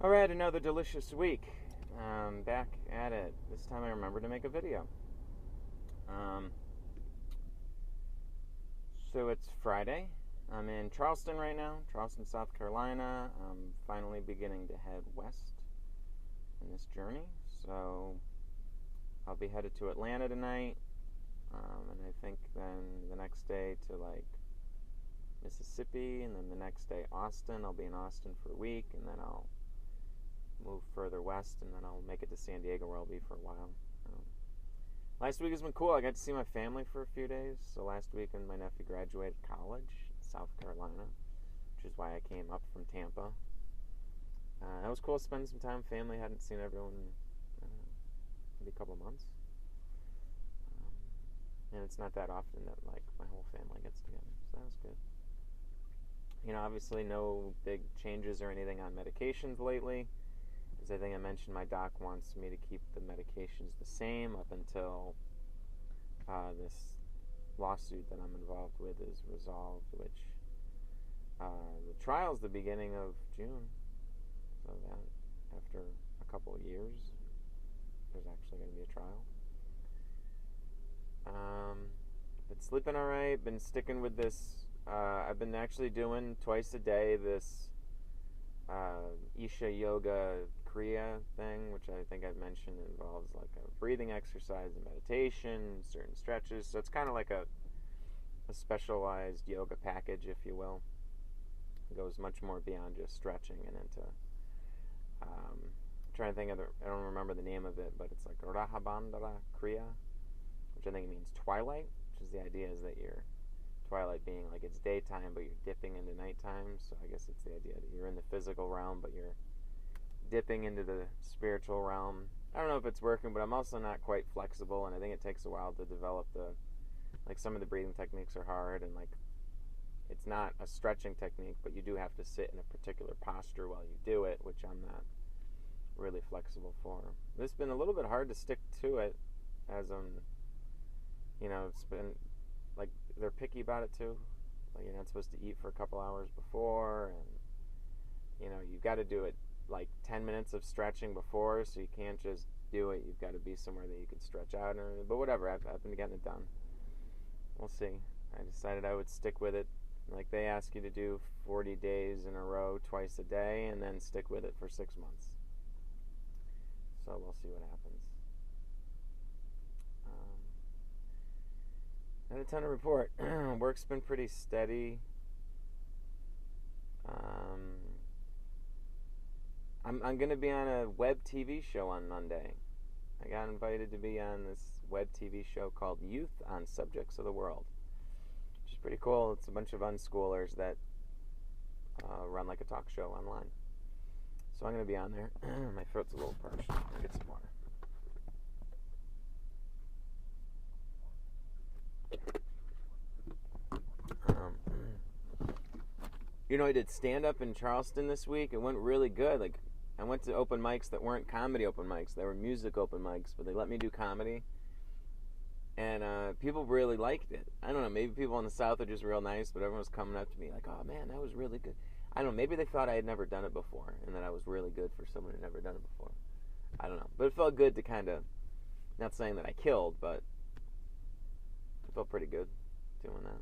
Alright, another delicious week. Back at it. This time I remembered to make a video. Um, so it's Friday. I'm in Charleston right now, Charleston, South Carolina. I'm finally beginning to head west in this journey. So I'll be headed to Atlanta tonight. And I think then the next day to like Mississippi, and then the next day Austin. I'll be in Austin for a week, and then I'll move further west, and then I'll make it to San Diego, where I'll be for a while. Last week has been cool. I got to see my family for a few days. So last weekend, my nephew graduated college in South Carolina, which is why I came up from Tampa. That was cool, spending some time with family. Hadn't seen everyone in maybe a couple months. And it's not that often that like my whole family gets together, so that was good. You know, obviously no big changes or anything on medications lately. As I think I mentioned, my doc wants me to keep the medications the same up until this lawsuit that I'm involved with is resolved, which the trial's the beginning of June. So that after a couple of years, there's actually going to be a trial. Been sleeping all right. Been sticking with this. I've been actually doing twice a day this Isha Yoga Kriya thing, which I think I've mentioned. It involves like a breathing exercise and meditation, certain stretches. So it's kind of like a specialized yoga package, if you will. It goes much more beyond just stretching and into. I'm trying to think of I don't remember the name of it, but it's like Rahabandara Kriya, which I think means twilight, which is the idea is that you're twilight being like it's daytime, but you're dipping into nighttime. So I guess it's the idea that you're in the physical realm, but you're dipping into the spiritual realm. I don't know if it's working, but I'm also not quite flexible, and I think it takes a while to develop some of the breathing techniques are hard, and like it's not a stretching technique, but you do have to sit in a particular posture while you do it, which I'm not really flexible for. It's been a little bit hard to stick to it, as it's been like they're picky about it too. Like you're not supposed to eat for a couple hours before, and you've got to do it like 10 minutes of stretching before, so you can't just do it. You've got to be somewhere that you can stretch out. But whatever, I've been getting it done. We'll see. I decided I would stick with it. Like they ask you to do 40 days in a row, twice a day, and then stick with it for 6 months. So we'll see what happens. Not a ton to report. Work's been pretty steady. I'm going to be on a web TV show on Monday. I got invited to be on this web TV show called Youth on Subjects of the World, which is pretty cool. It's a bunch of unschoolers that run like a talk show online. So I'm going to be on there. My throat's a little parched. I'm going to get some water. I did stand-up in Charleston this week. It went really good. Like, I went to open mics that weren't comedy open mics. They were music open mics, but they let me do comedy. And people really liked it. I don't know, maybe people in the South are just real nice, but everyone was coming up to me like, oh man, that was really good. I don't know, maybe they thought I had never done it before, and that I was really good for someone who'd never done it before. I don't know. But it felt good to kind of, not saying that I killed, but it felt pretty good doing that.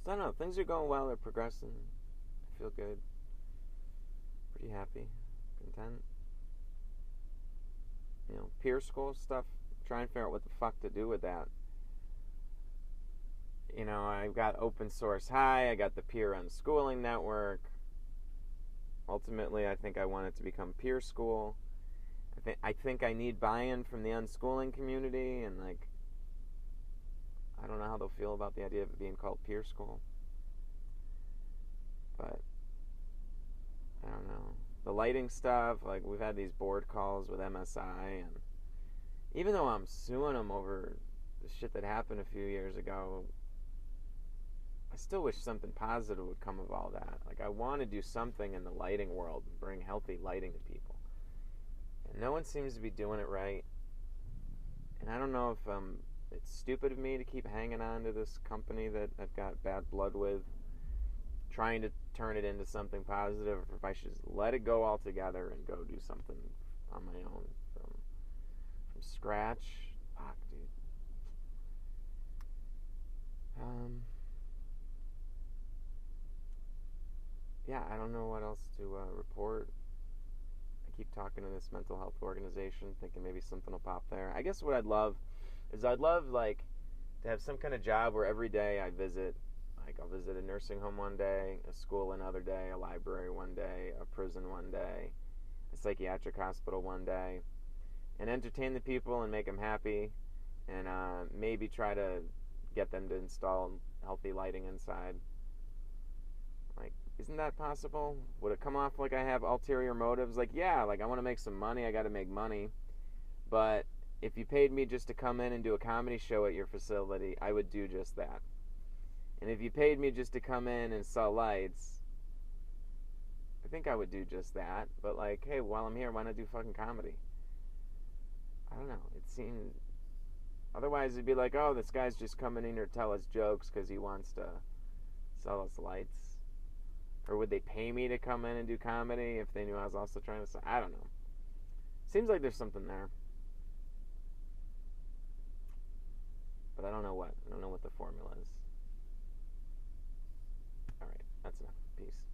So I don't know, things are going well, they're progressing. I feel good. Pretty happy, content. Peer school stuff, trying to figure out what the fuck to do with that. I've got Open Source High, I got the Peer Unschooling Network. Ultimately, I think I want it to become peer school. I think I need buy-in from the unschooling community, and like, I don't know how they'll feel about the idea of it being called peer school. But I don't know. The lighting stuff, like we've had these board calls with MSI, and even though I'm suing them over the shit that happened a few years ago, I still wish something positive would come of all that. Like, I want to do something in the lighting world and bring healthy lighting to people. And no one seems to be doing it right. And I don't know if it's stupid of me to keep hanging on to this company that I've got bad blood with, trying to turn it into something positive, or if I should just let it go altogether and go do something on my own from scratch. Fuck, dude. Yeah, I don't know what else to report. I keep talking to this mental health organization, thinking maybe something will pop there. I guess what I'd love is like to have some kind of job where every day I visit. Like, I'll visit a nursing home one day, a school another day, a library one day, a prison one day, a psychiatric hospital one day, and entertain the people and make them happy, and maybe try to get them to install healthy lighting inside. Like, isn't that possible? Would it come off like I have ulterior motives? Like, yeah, like I want to make some money, I got to make money, but if you paid me just to come in and do a comedy show at your facility, I would do just that. And if you paid me just to come in and sell lights, I think I would do just that. But like, hey, while I'm here, why not do fucking comedy? I don't know. It seemed... Otherwise, it'd be like, oh, this guy's just coming in here to tell us jokes because he wants to sell us lights. Or would they pay me to come in and do comedy if they knew I was also trying to sell... I don't know. Seems like there's something there. But I don't know what. I don't know what the formula is. Alright, that's enough. Peace.